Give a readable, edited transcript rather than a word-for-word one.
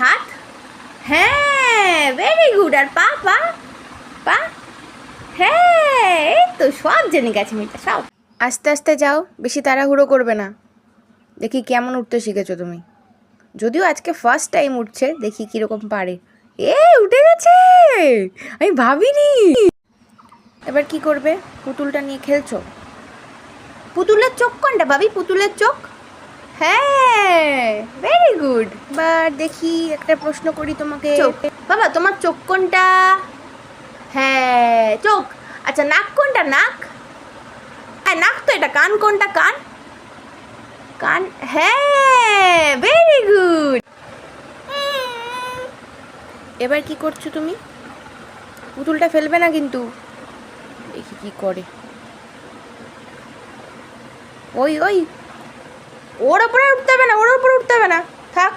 হাত, হ্যাঁ very good. আর পা পা পা, হ্যাঁ এই তো সব জেনে গেছে মেয়েটা সব। আস্তে আস্তে যাও, বেশি তাড়াহুড়ো করবে না। দেখি কেমন উঠতে শিখেছো তুমি। যদিও আজকে ফার্স্ট টাইম উঠছে, দেখি কীরকম পারে। এ উঠে গেছে, আমি ভাবিনি। এবার কি করবে? পুতুলটা নিয়ে খেলছো? পুতুলের চোখ কোনটা ভাবি? পুতুলের চোখ, হ্যাঁ ভেরি গুড। এবার দেখি একটা প্রশ্ন করি তোমাকে। চোখ বাবা, তোমার চোখ কোনটা? হ্যাঁ চোখ। আচ্ছা নাক কোনটা? নাক, হ্যাঁ নাক তো এটা। কান কোনটা? কান, কান, হ্যাঁ ভেরি গুড। এবার কি করছো তুমি? পুতুলটা ফেলবে না কিন্তু, দেখি কি করে। ওই ওই, ওর ওপরে উঠতে হবে না, ওর ওপরে উঠতে হবে না, থাক।